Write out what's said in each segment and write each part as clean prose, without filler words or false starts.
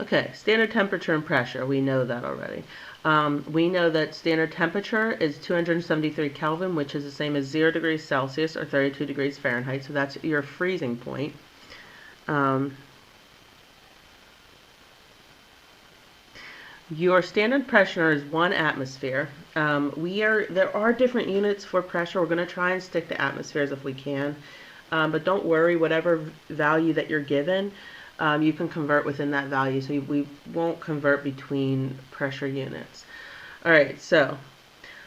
Okay, standard temperature and pressure, we know that already. We know that standard temperature is 273 Kelvin, which is the same as 0 degrees Celsius or 32 degrees Fahrenheit, so that's your freezing point. Your standard pressure is 1 atmosphere. There are different units for pressure. We're going to try and stick to atmospheres if we can. But don't worry, whatever value that you're given, you can convert within that value. So we won't convert between pressure units. All right, so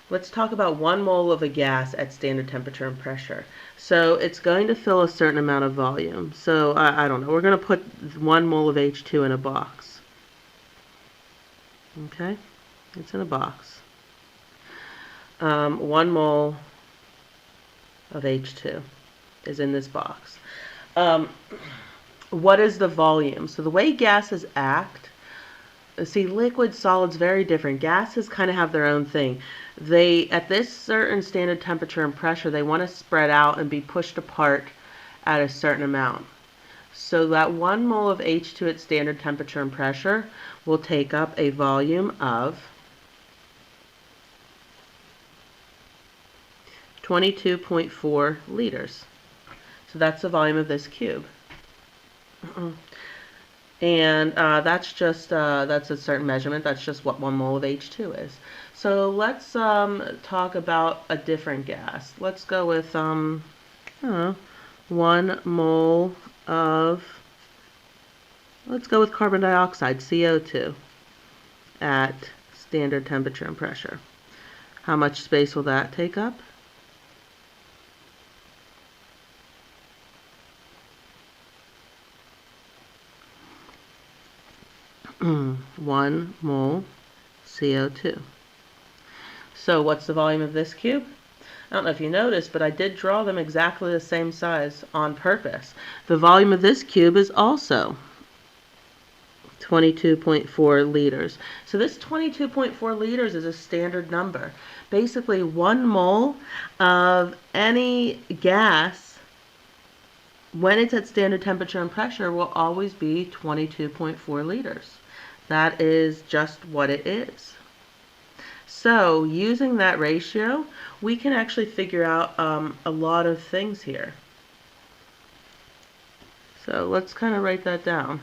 let's talk about 1 mole of a gas at standard temperature and pressure. So it's going to fill a certain amount of volume. So I don't know, we're going to put 1 mole of H2 in a box. Okay, it's in a box. 1 mole of H2 is in this box. What is the volume? So the way gases act, see, liquids, solids, very different. Gases kind of have their own thing. They, at this certain standard temperature and pressure, they want to spread out and be pushed apart at a certain amount. So that 1 mole of H2 at standard temperature and pressure will take up a volume of 22.4 liters. So that's the volume of this cube. And that's just, that's a certain measurement. That's just what 1 mole of H2 is. So let's talk about a different gas. Let's go with, 1 mole of, let's go with carbon dioxide, CO2, at standard temperature and pressure. How much space will that take up? One mole CO2. So what's the volume of this cube? I don't know if you noticed, but I did draw them exactly the same size on purpose. The volume of this cube is also 22.4 liters. So this 22.4 liters is a standard number. Basically, 1 mole of any gas, when it's at standard temperature and pressure, will always be 22.4 liters. That is just what it is. So using that ratio, we can actually figure out a lot of things here. So let's kind of write that down.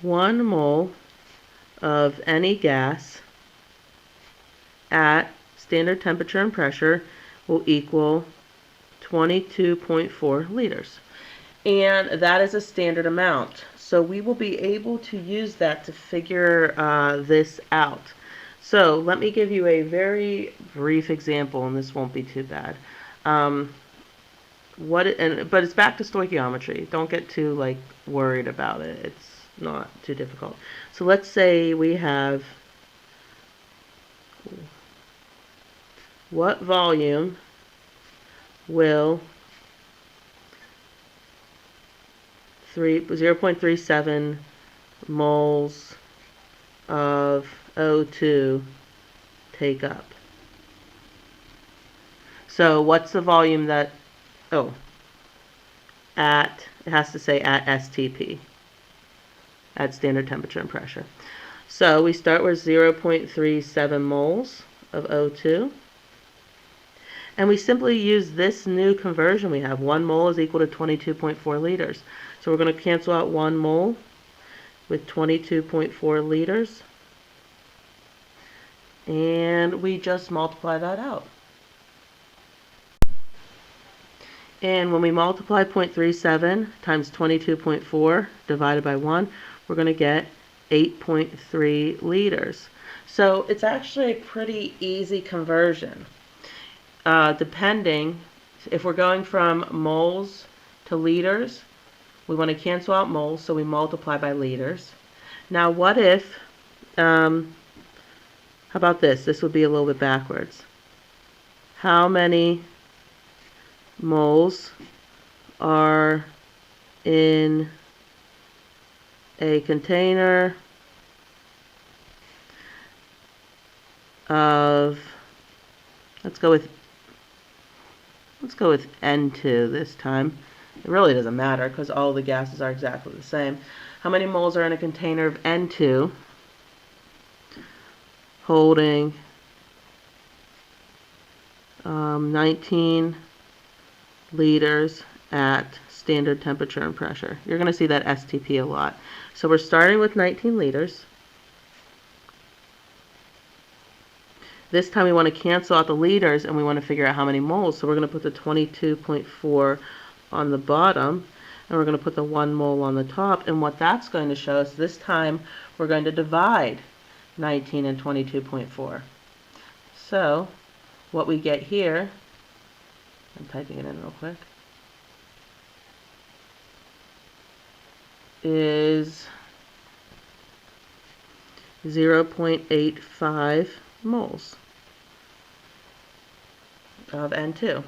1 mole of any gas at standard temperature and pressure will equal 22.4 liters. And that is a standard amount. So we will be able to use that to figure this out. So let me give you a very brief example, and this won't be too bad. But it's back to stoichiometry. Don't get too worried about it. It's not too difficult. So let's say we have what volume will 0.37 moles of O2 take up. So what's the volume that, it has to say at STP, at standard temperature and pressure. So we start with 0.37 moles of O2. And we simply use this new conversion we have. 1 mole is equal to 22.4 liters. So we're going to cancel out 1 mole with 22.4 liters. And we just multiply that out. And when we multiply 0.37 times 22.4 divided by 1, we're going to get 8.3 liters. So it's actually a pretty easy conversion. Depending, if we're going from moles to liters, we want to cancel out moles, so we multiply by liters. Now what if, how about this? This would be a little bit backwards. How many moles are in a container of, let's go with N2 this time. It really doesn't matter because all the gases are exactly the same. How many moles are in a container of N2 holding 19 liters at standard temperature and pressure? You're going to see that STP a lot. So we're starting with 19 liters. This time we want to cancel out the liters and we want to figure out how many moles. So we're going to put the 22.4 on the bottom and we're going to put the 1 mole on the top. And what that's going to show us, this time we're going to divide 19 and 22.4. So what we get here, I'm typing it in real quick, is 0.85 moles of N2.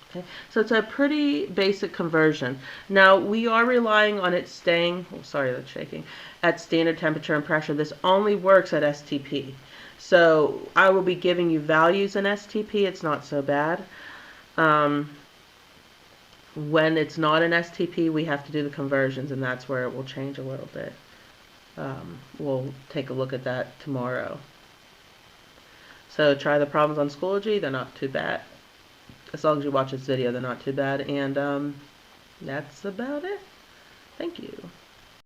Okay, so it's a pretty basic conversion. Now we are relying on it staying, oh sorry that's shaking, at standard temperature and pressure. This only works at STP. So I will be giving you values in STP, it's not so bad. When it's not an STP, we have to do the conversions, and that's where it will change a little bit. We'll take a look at that tomorrow. So try the problems on Schoology, they're not too bad. As long as you watch this video, they're not too bad. And that's about it. Thank you.